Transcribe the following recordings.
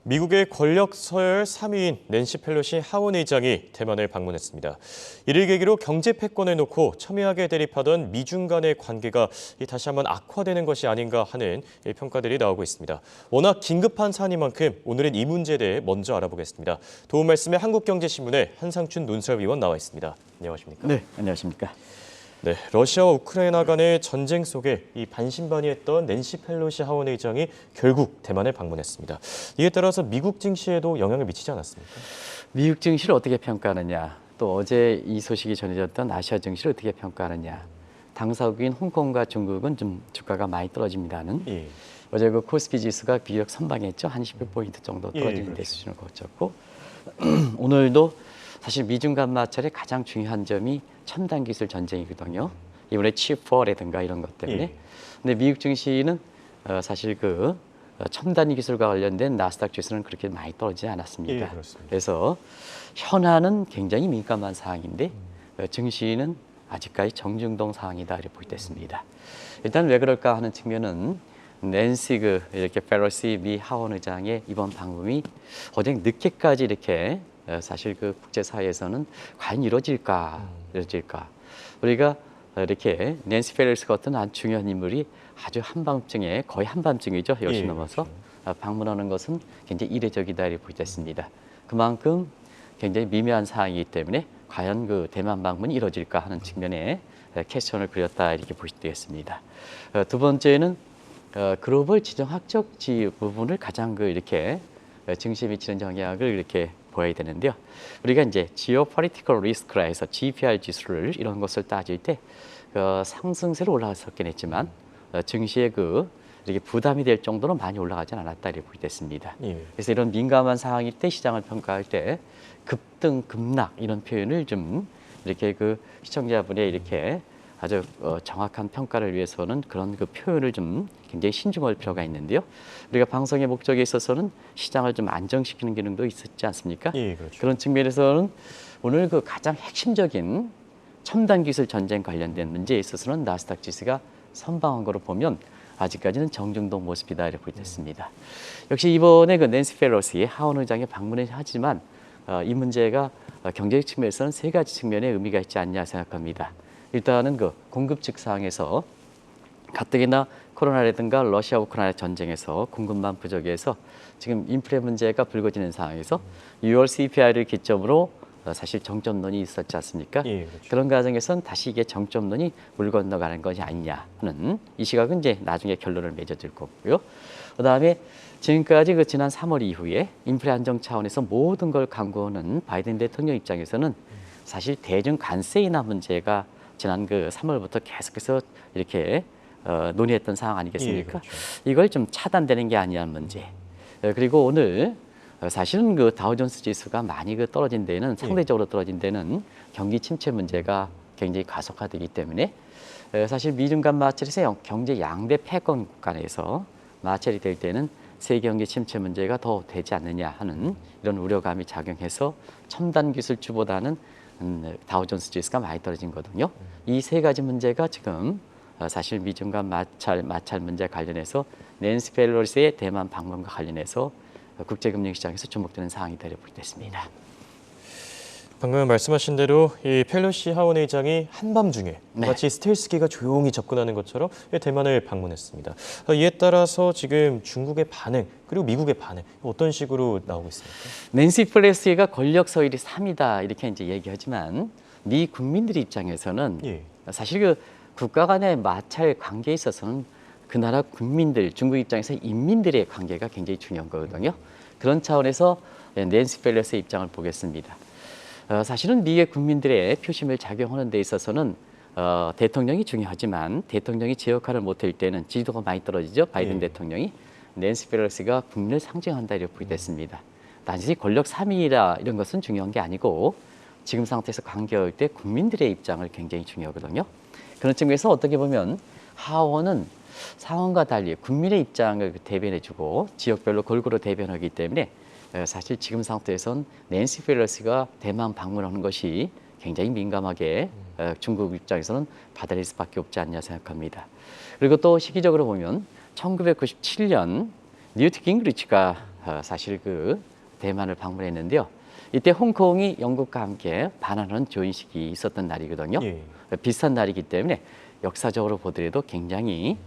미국의 권력 서열 3위인 낸시 펠로시 하원 의장이 대만을 방문했습니다. 이를 계기로 경제 패권을 놓고 첨예하게 대립하던 미중 간의 관계가 다시 한번 악화되는 것이 아닌가 하는 평가들이 나오고 있습니다. 워낙 긴급한 사안인 만큼 오늘은 이 문제에 대해 먼저 알아보겠습니다. 도움 말씀에 한국경제신문의 한상춘 논설위원 나와 있습니다. 안녕하십니까? 네, 안녕하십니까? 네, 러시아와 우크라이나 간의 전쟁 속에 이 반신반의했던 낸시 펠로시 하원 의장이 결국 대만을 방문했습니다. 이에 따라서 미국 증시에도 영향을 미치지 않았습니까? 미국 증시를 어떻게 평가하느냐, 또 어제 이 소식이 전해졌던 아시아 증시를 어떻게 평가하느냐. 당사국인 홍콩과 중국은 좀 주가가 많이 떨어집니다는. 예. 어제 그 코스피 지수가 비교적 선방했죠. 한 10%포인트 정도 떨어지는 데 수준을 거쳤고 오늘도 사실 미중 간 마찰의 가장 중요한 점이 첨단 기술 전쟁이거든요. 이번에 칩4라든가 이런 것 때문에. 예. 근데 미국 증시는 사실 그 첨단 기술과 관련된 나스닥 지수는 그렇게 많이 떨어지지 않았습니다. 예, 그렇습니다. 그래서 현안은 굉장히 민감한 사항인데 증시는 아직까지 정중동 상황이다 이렇게 보겠습니다. 일단 왜 그럴까 하는 측면은 낸시 이렇게 펠로시 미 하원 의장의 이번 방문이 어제 늦게까지 이렇게 사실 그 국제사회에서는 과연 이루어질까? 우리가 이렇게 낸시 펠로시 같은 아주 중요한 인물이 아주 한밤중에 거의 한밤중이죠. 10시 예, 넘어서 그렇죠. 방문하는 것은 굉장히 이례적이다 이렇게 보겠습니다. 그만큼 굉장히 미묘한 사항이기 때문에 과연 그 대만 방문이 이루어질까 하는 측면에 퀘스천을 그렸다 이렇게 보시면 되겠습니다. 두 번째는 글로벌 지정학적 부분을 가장 이렇게 증시에 미치는 영향을 이렇게 보여야 되는데요. 우리가 이제 Geopolitical Risk라 해서 GPR 지수를 이런 것을 따질 때 상승세로 올라갔었긴 했지만 증시에 이렇게 부담이 될 정도로 많이 올라가진 않았다 이렇게 보게 됐습니다. 예. 그래서 이런 민감한 상황일 때 시장을 평가할 때 급등, 급락 이런 표현을 좀 이렇게 시청자분의 이렇게 아주 정확한 평가를 위해서는 그런 표현을 좀 굉장히 신중할 필요가 있는데요. 우리가 방송의 목적에 있어서는 시장을 좀 안정시키는 기능도 있었지 않습니까? 예, 그렇죠. 그런 측면에서는 오늘 가장 핵심적인 첨단 기술 전쟁 관련된 문제에 있어서는 나스닥 지수가 선방한 거로 보면 아직까지는 정중동 모습이다 이렇게 보겠습니다. 역시 이번에 낸시 펠로시 하원 의장의 방문을 하지만 이 문제가 경제적 측면에서는 세 가지 측면의 의미가 있지 않냐 생각합니다. 일단은 공급 측 상황에서 가뜩이나 코로나라든가 러시아 우크라이나 전쟁에서 공급만 부족해서 지금 인플레 문제가 불거지는 상황에서 6월 CPI를 기점으로 사실 정점론이 있었지 않습니까? 예, 그렇죠. 그런 과정에서는 다시 이게 정점론이 물 건너가는 것이 아니냐 하는 이 시각은 이제 나중에 결론을 맺어질 거고요. 그다음에 지금까지 지난 3월 이후에 인플레 안정 차원에서 모든 걸 강구하는 바이든 대통령 입장에서는 사실 대중 관세 인하 문제가 지난 3월부터 계속해서 이렇게 논의했던 상황 아니겠습니까? 예, 그렇죠. 이걸 좀 차단되는 게 아니냐는 문제. 그리고 오늘 사실은 다우존스 지수가 많이 떨어진 데는 상대적으로 떨어진 데는 경기 침체 문제가 굉장히 가속화되기 때문에 사실 미중 간 마찰에서 경제 양대 패권 간에서 마찰이 될 때는 세계 경기 침체 문제가 더 되지 않느냐 하는 이런 우려감이 작용해서 첨단 기술주보다는 다우존스 지수가 많이 떨어진 거거든요. 이 세 가지 문제가 지금 사실 미중 간 마찰 문제 관련해서 낸시 펠로시의 대만 방문과 관련해서 국제금융시장에서 주목되는 사항이다 이렇게 보겠습니다. 방금 말씀하신 대로 이 펠로시 하원 의장이 한밤중에 네. 마치 스텔스기가 조용히 접근하는 것처럼 대만을 방문했습니다. 이에 따라서 지금 중국의 반응 그리고 미국의 반응 어떤 식으로 나오고 있습니까? 낸시 펠로시가 권력 서열이 3위다 이렇게 이제 얘기하지만 미 국민들 입장에서는 예. 사실 국가 간의 마찰 관계에 있어서는 그 나라 국민들, 중국 입장에서 인민들의 관계가 굉장히 중요한 거거든요. 그런 차원에서 낸시 펠로시의 입장을 보겠습니다. 사실은 미의 국민들의 표심을 작용하는 데 있어서는 대통령이 중요하지만 대통령이 제 역할을 못할 때는 지지도가 많이 떨어지죠. 바이든 대통령이. 낸시 펠로시가 국민을 상징한다 이렇게 보게 됐습니다. 단지 권력 3위라 이런 것은 중요한 게 아니고 지금 상태에서 관계할 때 국민들의 입장을 굉장히 중요하거든요. 그런 측면에서 어떻게 보면 하원은 상원과 달리 국민의 입장을 대변해주고 지역별로 골고루 대변하기 때문에 사실 지금 상태에선 낸시 펠로시가 대만 방문하는 것이 굉장히 민감하게 중국 입장에서는 받아들일 수밖에 없지 않냐 생각합니다. 그리고 또 시기적으로 보면 1997년 뉴트 깅그리치가 사실 그 대만을 방문했는데요. 이때 홍콩이 영국과 함께 반환원 조인식이 있었던 날이거든요. 예. 비슷한 날이기 때문에 역사적으로 보더라도 굉장히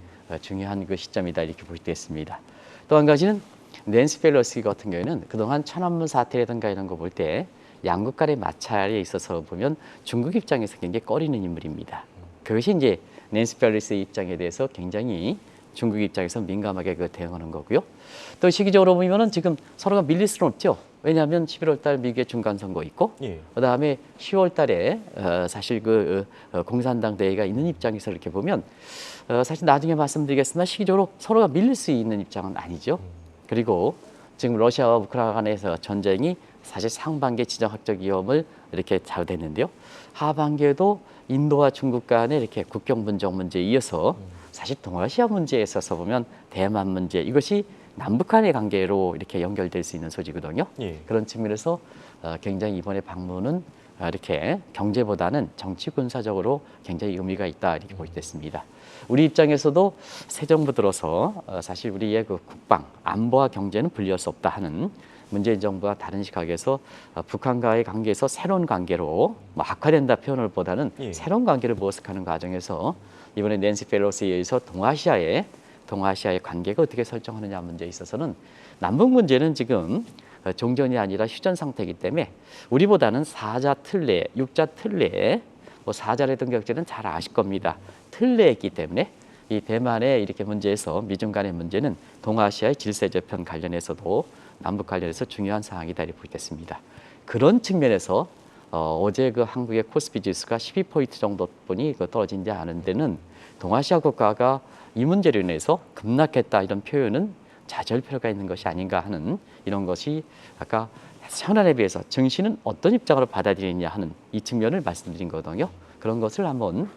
중요한 그 시점이다 이렇게 볼 수 있습니다. 또 한 가지는 낸시 펠로시 같은 경우에는 그동안 천안문 사태라든가 이런 거 볼 때 양국 간의 마찰에 있어서 보면 중국 입장에서 굉장히 꺼리는 인물입니다. 그것이 이제 낸시 펠로시의 입장에 대해서 굉장히 중국 입장에서 민감하게 그 대응하는 거고요. 또 시기적으로 보면은 지금 서로가 밀릴 수는 없죠. 왜냐하면 11월 달 미국의 중간 선거 있고, 예. 그다음에 10월 달에 사실 그 공산당 대회가 있는 입장에서 이렇게 보면 사실 나중에 말씀드리겠으나 시기적으로 서로가 밀릴 수 있는 입장은 아니죠. 그리고 지금 러시아와 우크라이나 간에서 전쟁이 사실 상반기에 지정학적 위험을 이렇게 좌우됐는데요. 하반기에도 인도와 중국 간의 이렇게 국경 분쟁 문제에 이어서 사실 동아시아 문제에 있어서 보면 대만 문제 이것이 남북 간의 관계로 이렇게 연결될 수 있는 소지거든요. 예. 그런 측면에서 굉장히 이번에 방문은 이렇게 경제보다는 정치 군사적으로 굉장히 의미가 있다 이렇게 보겠습니다. 우리 입장에서도 새 정부 들어서 사실 우리의 그 국방, 안보와 경제는 분리할 수 없다 하는 문재인 정부와 다른 시각에서 북한과의 관계에서 새로운 관계로 뭐 악화된다 표현을 보다는 예. 새로운 관계를 모색하는 과정에서 이번에 낸시 펠로시에 의해서 동아시아의 관계가 어떻게 설정하느냐 문제에 있어서는 남북 문제는 지금 종전이 아니라 휴전 상태이기 때문에 우리보다는 사자 틀내, 육자 틀내, 뭐 사자라든 경제는 잘 아실 겁니다. 틀내에 있기 때문에 이 대만의 이렇게 문제에서 미중 간의 문제는 동아시아의 질서 저편 관련해서도 남북 관련해서 중요한 사항이다 이렇게 보겠습니다. 그런 측면에서 어제 그 한국의 코스피 지수가 12포인트 정도뿐이 떨어진 지 않은 데는 동아시아 국가가 이 문제로 인해서 급락했다 이런 표현은 자제할 필요가 있는 것이 아닌가 하는 이런 것이 아까 현안에 비해서 증시는 어떤 입장으로 받아들이느냐 하는 이 측면을 말씀드린 거거든요. 그런 것을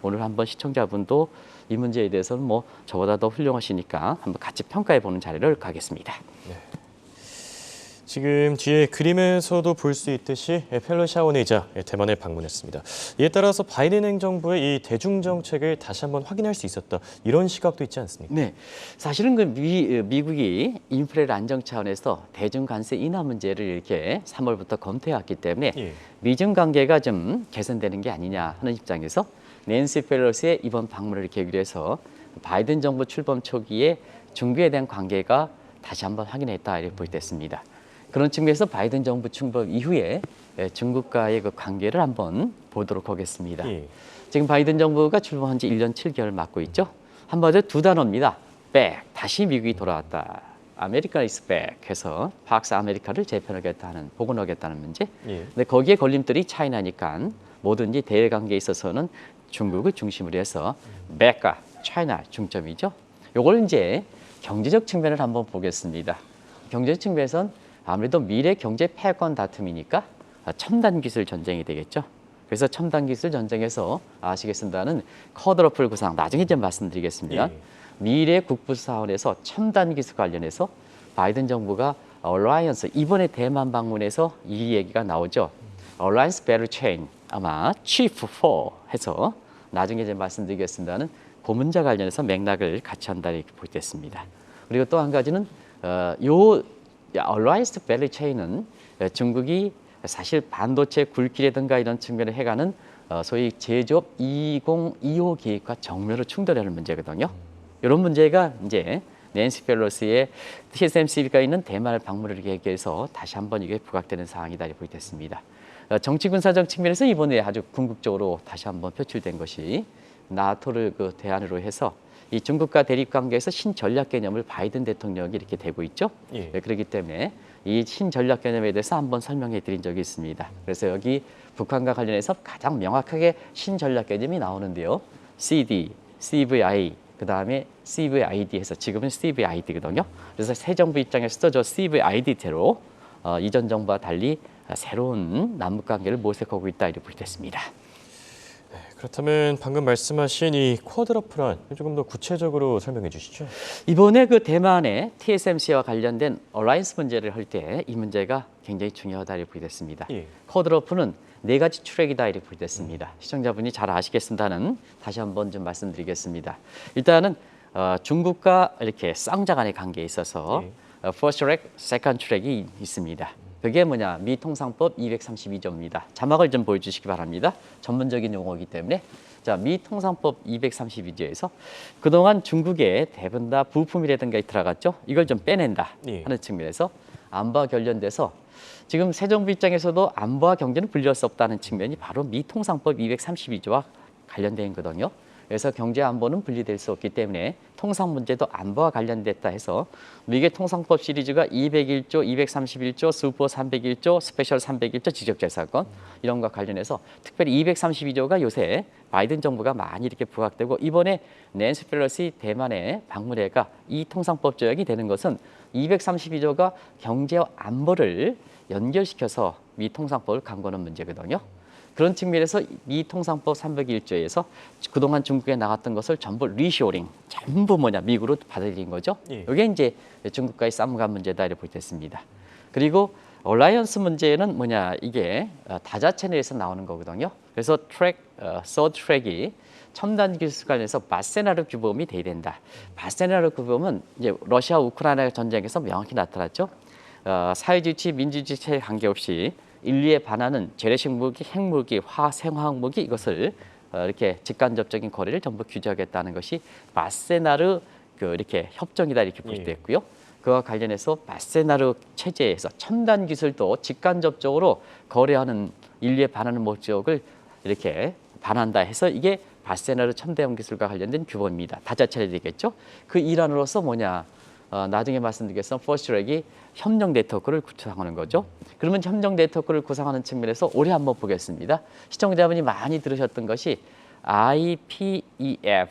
오늘 한번 시청자분도 이 문제에 대해서는 뭐 저보다 더 훌륭하시니까 한번 같이 평가해 보는 자리를 가겠습니다. 지금 뒤에 그림에서도 볼 수 있듯이 펠로시 하원 의장 대만을 방문했습니다. 이에 따라서 바이든 행정부의 이 대중 정책을 다시 한번 확인할 수 있었다. 이런 시각도 있지 않습니까? 네, 사실은 그 미국이 인플레를 안정 차원에서 대중 관세 인하 문제를 이렇게 3월부터 검토해왔기 때문에 예. 미중 관계가 좀 개선되는 게 아니냐 하는 입장에서 낸시 펠로시의 이번 방문을 계기로 해서 바이든 정부 출범 초기에 중국에 대한 관계가 다시 한번 확인했다 이렇게 보겠습니다. 그런 측면에서 바이든 정부 출범 이후에 중국과의 그 관계를 한번 보도록 하겠습니다. 예. 지금 바이든 정부가 출범한 지 1년 7개월 맞고 있죠. 한마디로 두 단어입니다. back, 다시 미국이 돌아왔다. 아메리카 is back 해서 팍스 아메리카를 재편하겠다는, 복원하겠다는 문제. 예. 근데 거기에 걸림돌이 차이나니까 뭐든지 대외 관계에 있어서는 중국을 중심으로 해서 back과 차이나 중점이죠. 요걸 이제 경제적 측면을 한번 보겠습니다. 경제적 측면에서는 아무래도 미래 경제 패권 다툼이니까 첨단 기술 전쟁이 되겠죠. 그래서 첨단 기술 전쟁에서 아시겠습니다는 쿼드러플 구상 나중에 좀 말씀드리겠습니다. 예. 미래 국부 사원에서 첨단 기술 관련해서 바이든 정부가 얼라이언스 이번에 대만 방문에서 이 얘기가 나오죠. 얼라이언스 배럴 체인 아마 치프 4 해서 나중에 좀 말씀드리겠습니다는 그 문제 관련해서 맥락을 같이 한다 이렇게 보겠습니다. 그리고 또 한 가지는 얼라이언스 배럴 체인은 중국이 사실 반도체 굴기라든가 이런 측면을 해가는 소위 제조업 2025 계획과 정면으로 충돌하는 문제거든요. 이런 문제가 이제 낸시 펠로시의 TSMC가 있는 대만을 방문을 계획해서 다시 한번 이게 부각되는 사항이다 이렇게 보겠습니다. 정치 군사적 측면에서 이번에 아주 궁극적으로 다시 한번 표출된 것이 나토를 그 대안으로 해서 이 중국과 대립 관계에서 신전략 개념을 바이든 대통령이 이렇게 대고 있죠. 예. 그렇기 때문에 이 신전략 개념에 대해서 한번 설명해 드린 적이 있습니다. 그래서 여기 북한과 관련해서 가장 명확하게 신전략 개념이 나오는데요. CD, CVI, 그다음에 CVID 해서 지금은 CVID거든요. 그래서 새 정부 입장에서도 저 CVID대로 이전 정부와 달리 새로운 남북 관계를 모색하고 있다 이렇게 보겠습니다. 그렇다면 방금 말씀하신 이 쿼드러플안 조금 더 구체적으로 설명해 주시죠. 이번에 그 대만의 TSMC와 관련된 얼라이언스 문제를 할 때 이 문제가 굉장히 중요하다 이렇게 보겠습니다. 예. 쿼드러플은 네 가지 트랙이다 이렇게 보겠습니다. 시청자분이 잘 아시겠습니다는 다시 한번 좀 말씀드리겠습니다. 일단은 중국과 이렇게 쌍자 간의 관계에 있어서 예. First Track, Second Track이 있습니다. 그게 뭐냐? 미 통상법 232조입니다. 자막을 좀 보여주시기 바랍니다. 전문적인 용어이기 때문에. 자, 미 통상법 232조에서 그동안 중국에 대부분 다 부품이라든가 들어갔죠. 이걸 좀 빼낸다 하는 측면에서 안보와 관련돼서 지금 새 정부 입장에서도 안보와 경제는 분리할 수 없다는 측면이 바로 미 통상법 232조와 관련된 거거든요. 그래서 경제 안보는 분리될 수 없기 때문에 통상 문제도 안보와 관련됐다 해서 미국의 통상법 시리즈가 201조, 231조, 슈퍼 301조, 스페셜 301조 지적재산권 이런 것과 관련해서 특별히 232조가 요새 바이든 정부가 많이 이렇게 부각되고 이번에 낸시 펠로시 대만의 방문회가 이 통상법 조약이 되는 것은 232조가 경제와 안보를 연결시켜서 미 통상법을 강구하는 문제거든요. 그런 측면에서 미 통상법 301조에서 그동안 중국에 나갔던 것을 전부 리쇼링, 전부 뭐냐 미국으로 받아들인 거죠. 이게 이제 중국과의 싸움과 문제다 이렇게 볼 때 있습니다. 그리고 얼라이언스 문제는 뭐냐 이게 다자 채널에서 나오는 거거든요. 그래서 서드 트랙이 첨단 기술 관련해서 바세나르 규범이 돼야 된다. 바세나르 규범은 이제 러시아 우크라이나 전쟁에서 명확히 나타났죠. 사회주의, 민주주의 체에 관계없이 인류에 반하는 재래식 무기, 핵무기, 생화학 무기 이것을 이렇게 직간접적인 거래를 전부 규제하겠다는 것이 바세나르 이렇게 협정이다 이렇게 보시됐고요. 그와 관련해서 바세나르 체제에서 첨단 기술도 직간접적으로 거래하는 인류에 반하는 목적을 이렇게 반한다 해서 이게 바세나르 첨단 기술과 관련된 규범입니다. 다자체례 되겠죠. 그 일환으로서 뭐냐? 나중에 말씀드리겠습니다. 퍼스트트랙이 협력 네트워크를 구상하는 거죠. 그러면 협력 네트워크를 구상하는 측면에서 올해 한번 보겠습니다. 시청자분이 많이 들으셨던 것이 IPEF,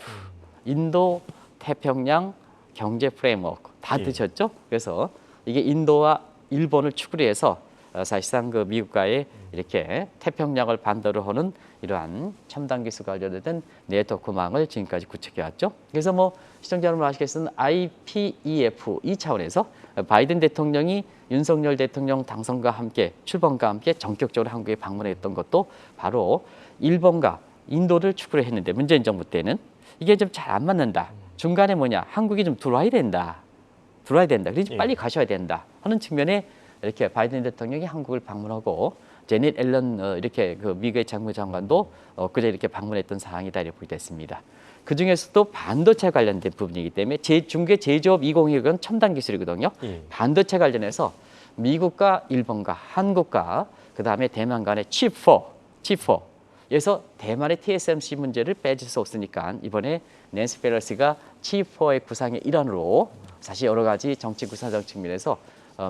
인도 태평양 경제 프레임워크 다 드셨죠? 그래서 이게 인도와 일본을 축으로 해서 사실상 그 미국과의 이렇게 태평양을 반도로 하는 이러한 첨단 기술 관련된 네트워크망을 지금까지 구축해 왔죠. 그래서 뭐 시청자 여러분 아시겠지만 IPEF 이 차원에서 바이든 대통령이 윤석열 대통령 당선과 함께 출범과 함께 전격적으로 한국에 방문했던 것도 바로 일본과 인도를 축으로 했는데 문재인 정부 때는 이게 좀 잘 안 맞는다. 중간에 뭐냐 한국이 좀 들어와야 된다. 그래서 빨리 가셔야 된다 하는 측면에 이렇게 바이든 대통령이 한국을 방문하고 제닛 앨런 이렇게 그 미국의 장관도 그제 이렇게 방문했던 사항이다 이렇게 보겠습니다. 그 중에서도 반도체 관련된 부분이기 때문에 중국의 제조업 2020은 첨단 기술이거든요. 반도체 관련해서 미국과 일본과 한국과 그 다음에 대만 간의 칩4에서 대만의 TSMC 문제를 빼질 수 없으니까 이번에 낸시 펠로시가 칩4의 구상의 일환으로 사실 여러 가지 정치 구사적 측면에서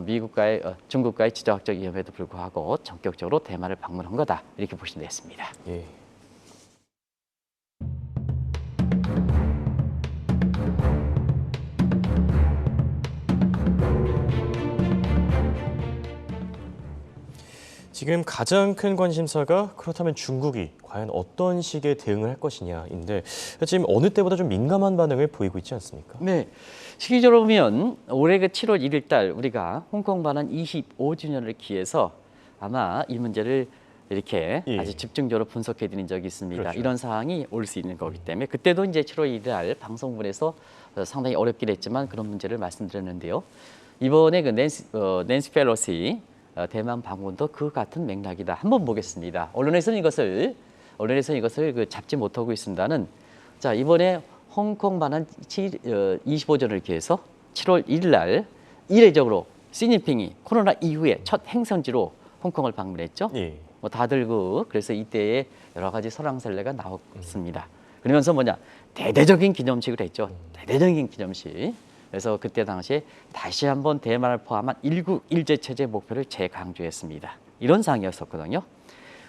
미국과의 중국과의 지정학적 위험에도 불구하고 전격적으로 대만을 방문한 거다 이렇게 보시면 되겠습니다. 예. 지금 가장 큰 관심사가 그렇다면 중국이 과연 어떤 식의 대응을 할 것이냐인데 지금 어느 때보다 좀 민감한 반응을 보이고 있지 않습니까? 네. 시기적으로 보면 올해 그 7월 1일 달 우리가 홍콩 반환 25주년을 기해서 아마 이 문제를 이렇게 아주 집중적으로 분석해 드린 적이 있습니다. 그렇죠. 이런 사항이 올 수 있는 거기 때문에 그때도 이제 7월 1일 날 방송분에서 상당히 어렵긴 했지만 그런 문제를 말씀드렸는데요. 이번에 그 낸시 펠로시 대만 방문도 그 같은 맥락이다. 한번 보겠습니다. 언론에서는 이것을 그 잡지 못하고 있습니다는 자 이번에 홍콩 반환 25전을 기해서 7월 1일 날 이례적으로 시진핑이 코로나 이후에 첫 행선지로 홍콩을 방문했죠. 뭐 다들 그래서 이때에 여러 가지 설왕설래가 나왔습니다. 그러면서 뭐냐 대대적인 기념식을 했죠. 대대적인 기념식. 그래서 그때 당시에 다시 한번 대만을 포함한 일국 일제 체제 목표를 재강조했습니다. 이런 상황이었었거든요.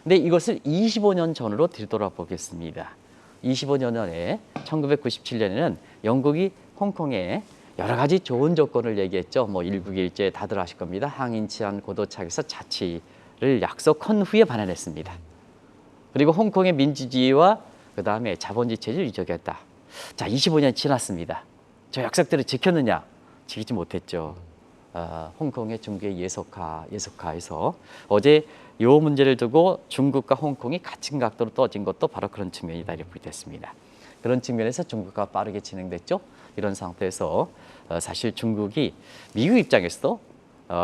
근데 이것을 25년 전으로 되돌아보겠습니다. 25년 전에 1997년에는 영국이 홍콩에 여러 가지 좋은 조건을 얘기했죠. 뭐 일국 일제 다들 아실 겁니다. 항인 치안 고도착에서 자치를 약속한 후에 반환했습니다. 그리고 홍콩의 민주주의와 그 다음에 자본주의 체제를 유지하겠다. 자, 25년 지났습니다. 저 약속대로 지켰느냐? 지키지 못했죠. 홍콩의 중국의 예속화에서 어제 이 문제를 두고 중국과 홍콩이 같은 각도로 떠진 것도 바로 그런 측면이다 이렇게 됐습니다. 그런 측면에서 중국과 빠르게 진행됐죠. 이런 상태에서 사실 중국이 미국 입장에서도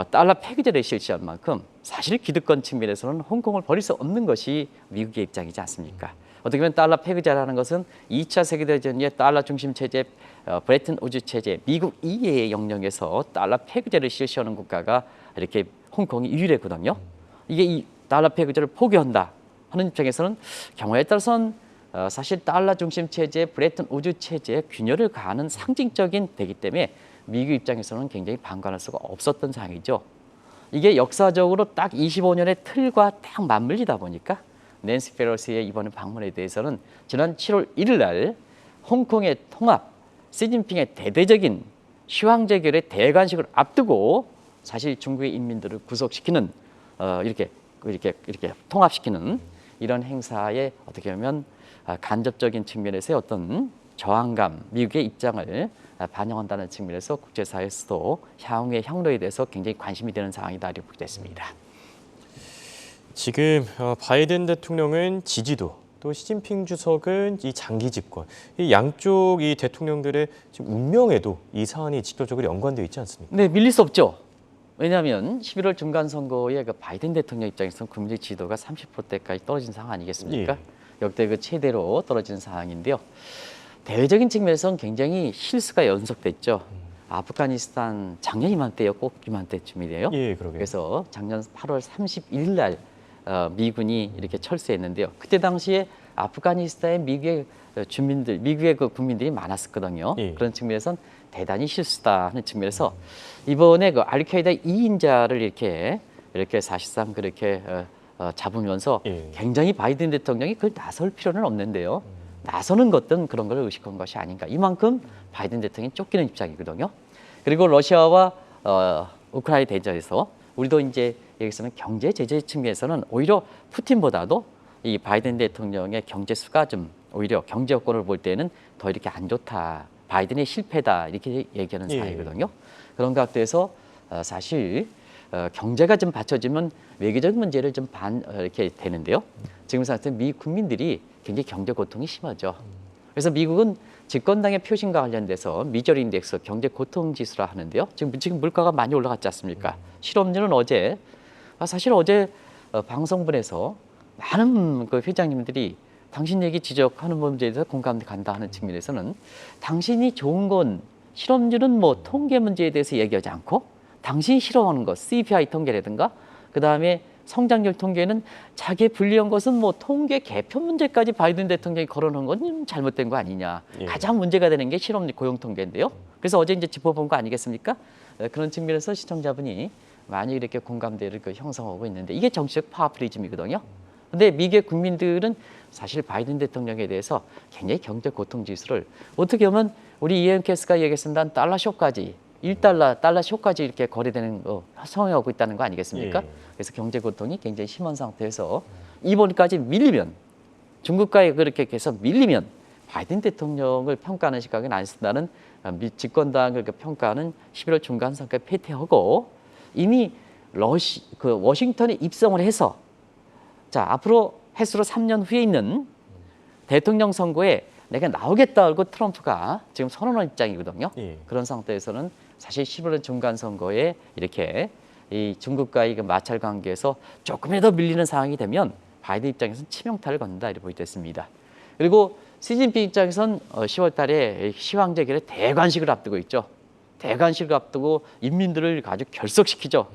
달러 폐기제를 실시한 만큼 사실 기득권 측면에서는 홍콩을 버릴 수 없는 것이 미국의 입장이지 않습니까? 어떻게 보면 달러 폐기제라는 것은 2차 세계대전 이후에 달러 중심 체제, 브레튼 우즈 체제, 미국 이외의 영역에서 달러 폐기제를 실시하는 국가가 이렇게 홍콩이 유일했거든요. 이게 이 달러 폐기제를 포기한다 하는 입장에서는 경우에 따라서는 사실 달러 중심 체제, 브레튼 우즈 체제의 균열을 가하는 상징적인 되기 때문에 미국 입장에서는 굉장히 방관할 수가 없었던 상황이죠. 이게 역사적으로 딱 25년의 틀과 딱 맞물리다 보니까 낸시 펠로시의 이번 방문에 대해서는 지난 7월 1일 날 홍콩의 통합, 시진핑의 대대적인 시황제결의 대관식을 앞두고 사실 중국의 인민들을 구속시키는 이렇게 통합시키는 이런 행사에 어떻게 보면 간접적인 측면에서의 어떤 저항감, 미국의 입장을 반영한다는 측면에서 국제사회에서도 향후의 향로에 대해서 굉장히 관심이 되는 상황이다 이렇게 보게 됐습니다. 지금 바이든 대통령은 지지도, 또 시진핑 주석은 이 장기 집권, 이 양쪽 이 대통령들의 지금 운명에도 이 사안이 직접적으로 연관되어 있지 않습니까? 네, 밀릴 수 없죠. 왜냐하면 11월 중간 선거에 그 바이든 대통령 입장에서는 국민의 지지도가 30%대까지 떨어진 상황 아니겠습니까? 예. 역대 그 최대로 떨어진 상황인데요. 대외적인 측면에서는 굉장히 실수가 연속됐죠. 아프가니스탄 작년 이맘때요, 꼭 이맘때쯤이래요. 예, 그러게요. 그래서 작년 8월 31일 날 미군이 이렇게 철수했는데요. 그때 당시에 아프가니스탄의 미국의 주민들, 미국의 그 국민들이 많았었거든요. 예. 그런 측면에서는 대단히 실수다 하는 측면에서 이번에 그 알카에다 2인자를 이렇게 사실상 그렇게 잡으면서 예. 굉장히 바이든 대통령이 그걸 나설 필요는 없는데요. 나서는 것은 그런 걸 의식한 것이 아닌가. 이만큼 바이든 대통령이 쫓기는 입장이거든요. 그리고 러시아와 우크라이나 대전에서 우리도 이제 여기서는 경제 제재 측면에서는 오히려 푸틴보다도 이 바이든 대통령의 경제 수가 좀 오히려 경제 여건을 볼 때는 더 이렇게 안 좋다. 바이든의 실패다 이렇게 얘기하는 예. 사이거든요. 그런 각도에서 사실 경제가 좀 받쳐지면 외교적 문제를 좀 이렇게 되는데요. 지금 상태 미 국민들이 굉장히 경제 고통이 심하죠. 그래서 미국은 집권당의 표심과 관련돼서 미저리 인덱스 경제 고통 지수라 하는데요. 지금 물가가 많이 올라갔지 않습니까? 실업률은 어제 사실 어제 방송분에서 많은 그 회장님들이 당신 얘기 지적하는 문제에 대해서 공감이 간다 하는 측면에서는 당신이 좋은 건 실업률은 뭐 통계 문제에 대해서 얘기하지 않고 당신이 싫어하는 것 CPI 통계라든가 그다음에 성장률 통계는 자기의 불리한 것은 뭐 통계 개편 문제까지 바이든 대통령이 걸어놓은 건 좀 잘못된 거 아니냐. 예. 가장 문제가 되는 게 실업률 고용 통계인데요. 그래서 어제 이제 짚어본 거 아니겠습니까? 그런 측면에서 시청자분이 많이 이렇게 공감대를 형성하고 있는데 이게 정치적 파워플리즘이거든요. 근데 미국의 국민들은 사실 바이든 대통령에 대해서 굉장히 경제 고통 지수를 어떻게 보면 우리 이엠캐스가 얘기했습니다. 달러 쇼까지 1달러, 달러 쇼까지 이렇게 거래되는 거 성행하고 있다는 거 아니겠습니까? 예. 그래서 경제 고통이 굉장히 심한 상태에서 이번까지 밀리면 중국과의 그렇게 계속 밀리면 바이든 대통령을 평가하는 시각은 안 쓴다는 집권당을 평가하는 11월 중간 선거에 패퇴하고 이미 워싱턴에 입성을 해서 자 앞으로 해수로 3년 후에 있는 대통령 선거에 내가 나오겠다 하고 트럼프가 지금 선언한 입장이거든요. 예. 그런 상태에서는 사실 11월 중간 선거에 이렇게 이 중국과의 그 마찰 관계에서 조금이라도 밀리는 상황이 되면 바이든 입장에서는 치명타를 건다 이렇게 보여졌습니다. 그리고 시진핑 입장에서는 10월 달에 시황제결의 대관식을 앞두고 있죠. 대관식을 앞두고 인민들을 아주 결속시키죠.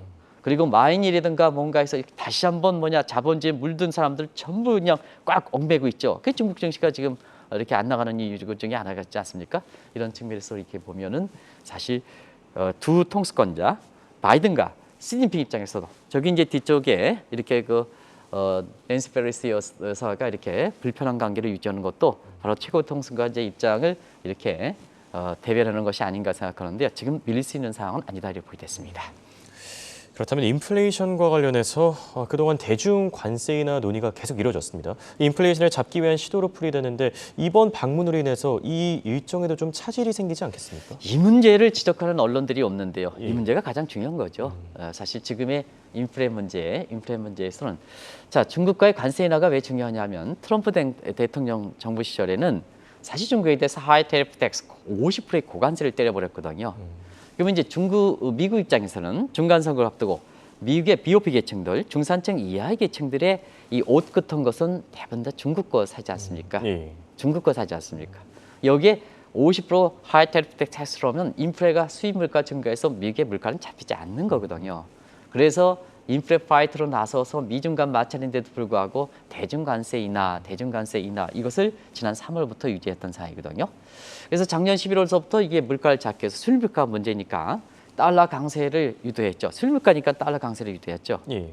그리고 마인이라든가 뭔가 해서 다시 한번 자본주의에 물든 사람들 전부 그냥 꽉 얽매고 있죠. 그 중국 증시가 지금 이렇게 안 나가는 이유 중에 하나가 있지 않습니까? 이런 측면에서 이렇게 보면은 사실 두 통수권자 바이든과 시진핑 입장에서도 저기 이제 뒤쪽에 이렇게 낸시 펠로시 여사가 이렇게 불편한 관계를 유지하는 것도 바로 최고 통수권자의 입장을 이렇게 대변하는 것이 아닌가 생각하는데 지금 밀릴 수 있는 상황은 아니다 이렇게 보겠습니다. 그렇다면 인플레이션과 관련해서 그동안 대중 관세 인하 논의가 계속 이뤄졌습니다. 이 인플레이션을 잡기 위한 시도로 풀이되는데 이번 방문으로 인해서 이 일정에도 좀 차질이 생기지 않겠습니까? 이 문제를 지적하는 언론들이 없는데요. 예. 이 문제가 가장 중요한 거죠. 사실 지금의 인플레 문제에서는 자 중국과의 관세 인하가 왜 중요하냐면 트럼프 대통령 정부 시절에는 사실 중국에 대해서 하이 테리프 텍스 50%의 고관세를 때려버렸거든요. 그러면 이제 미국 입장에서는 중간선거를 앞두고 미국의 BOP 계층들, 중산층 이하의 계층들의 이 옷 같은 것은 대부분 다 중국 거 사지 않습니까? 예. 중국 거 사지 않습니까? 여기에 50% 하이 테리프 텍스로 하면 인플레가 수입 물가 증가해서 미국의 물가는 잡히지 않는 거거든요. 그래서 인플레 파이트로 나서서 미중 간 마찰인데도 불구하고 대중 관세 인하 이것을 지난 3월부터 유지했던 사이거든요. 그래서 작년 11월서부터 이게 물가를 잡기 위해서 수입 물가 문제니까 달러 강세를 유도했죠. 수입 물가니까 달러 강세를 유도했죠. 예.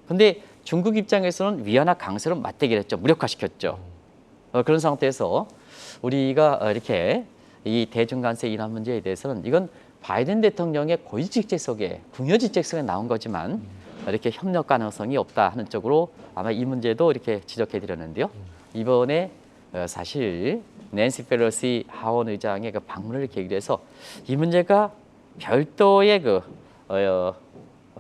근데 중국 입장에서는 위안화 강세로 맞대기를 했죠. 무력화시켰죠. 그런 상태에서 우리가 이렇게 이 대중 관세 인하 문제에 대해서는 이건 바이든 대통령의 고위직책 속에 궁여지책 속에 나온 거지만 이렇게 협력 가능성이 없다 하는 쪽으로 아마 이 문제도 이렇게 지적해 드렸는데요. 이번에 사실 낸시 펠로시 하원 의장의 그 방문을 계기로 해서 이 문제가 별도의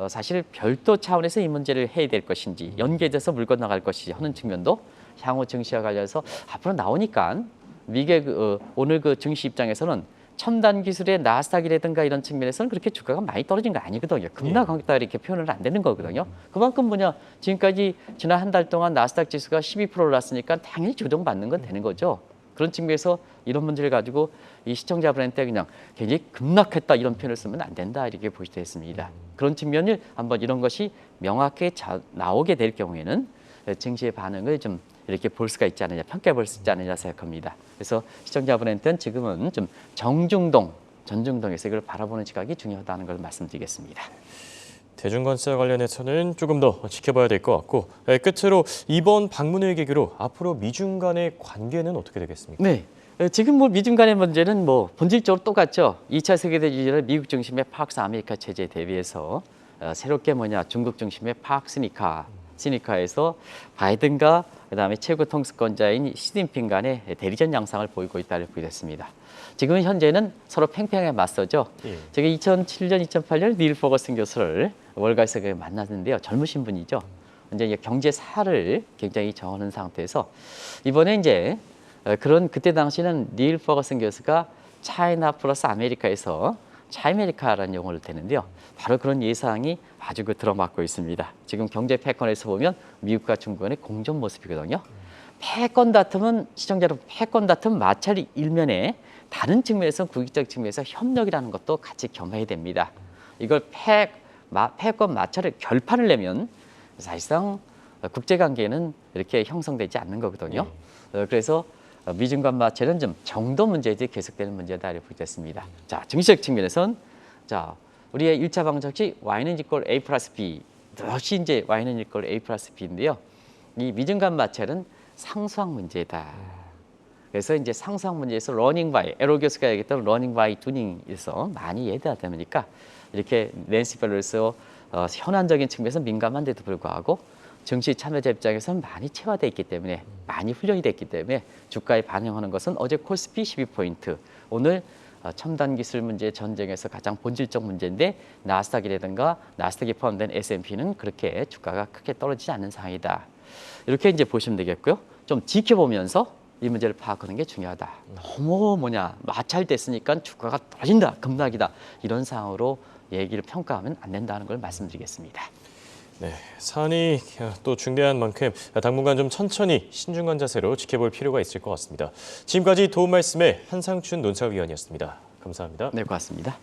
사실 별도 차원에서 이 문제를 해야 될 것인지 연계돼서 물 건너갈 것인지 하는 측면도 향후 증시와 관련해서 앞으로 나오니까 미국의 오늘 그 증시 입장에서는 첨단 기술의 나스닥이라든가 이런 측면에서는 그렇게 주가가 많이 떨어진 거 아니거든요. 급락하겠다 이렇게 표현을 안 되는 거거든요. 그만큼 뭐냐 지금까지 지난 한 달 동안 나스닥 지수가 12% 올랐으니까 당연히 조정받는 건 되는 거죠. 그런 측면에서 이런 문제를 가지고 이 시청자분한테 그냥 굉장히 급락했다 이런 표현을 쓰면 안 된다 이렇게 보시되 있습니다. 그런 측면을 한번 이런 것이 명확하게 나오게 될 경우에는 증시의 반응을 좀 이렇게 볼 수가 있지 않느냐, 평가해 볼 수 있지 않느냐 생각합니다. 그래서 시청자분한테는 지금은 좀 정중동, 전중동에서 이걸 바라보는 시각이 중요하다는 걸 말씀드리겠습니다. 대중관세와 관련해서는 조금 더 지켜봐야 될 것 같고 끝으로 이번 방문을 계기로 앞으로 미중 간의 관계는 어떻게 되겠습니까? 네. 지금 뭐 미중 간의 문제는 뭐 본질적으로 똑같죠. 2차 세계대전 이전에 미국 중심의 팍스 아메리카 체제에 대비해서 새롭게 중국 중심의 시니카에서 바이든과 그다음에 최고 통수권자인 시진핑 간의 대리전 양상을 보이고 있다고 보겠습니다. 지금 현재는 서로 팽팽하게 맞서죠. 제가 2007년, 2008년 닐 퍼거슨 교수를 월가에서 만났는데요. 젊으신 분이죠. 이제 경제사를 굉장히 정하는 상태에서 이번에 이제 그때 당시는 닐 퍼거슨 교수가 차이나 플러스 아메리카에서 차이메리카라는 용어를 대는데요. 바로 그런 예상이 아주 들어맞고 있습니다. 지금 경제 패권에서 보면 미국과 중국 간의 공존 모습이거든요. 패권 다툼은 시청자 여러분, 패권 다툼 마찰 일면에 다른 측면에서 국익적 측면에서 협력이라는 것도 같이 겸해야 됩니다. 이걸 패권 마찰을 결판을 내면 사실상 국제관계는 이렇게 형성되지 않는 거거든요. 그래서 미중 간 마찰은 좀 정도 문제들이 계속되는 문제다 이렇게 보겠습니다. 자, 증시적 측면에서는 우리의 1차 방정식 y는 equal a 플러스 b, 역시 이제 y는 equal a 플러스 b인데요. 이 미중 간 마찰은 상수항 문제다. 그래서 이제 상수항 문제에서 러닝 바이, 에로 교수가 얘기했던 러닝 바이 튜닝에서 많이 예대하다 보니까 이렇게 낸시 펠로시 현안적인 측면에서 민감한데도 불구하고 증시 참여자 입장에서는 많이 체화되어 있기 때문에 많이 훈련이 됐기 때문에 주가에 반영하는 것은 어제 코스피 12포인트, 오늘 첨단 기술 문제 전쟁에서 가장 본질적 문제인데 나스닥이라든가 나스닥이 포함된 S&P는 그렇게 주가가 크게 떨어지지 않는 상황이다. 이렇게 이제 보시면 되겠고요. 좀 지켜보면서 이 문제를 파악하는 게 중요하다. 너무 마찰됐으니까 주가가 떨어진다, 급락이다 이런 상황으로 얘기를 평가하면 안 된다는 걸 말씀드리겠습니다. 네, 사안이 또 중대한 만큼 당분간 좀 천천히 신중한 자세로 지켜볼 필요가 있을 것 같습니다. 지금까지 도움 말씀에 한상춘 논사위원이었습니다. 감사합니다. 네, 고맙습니다.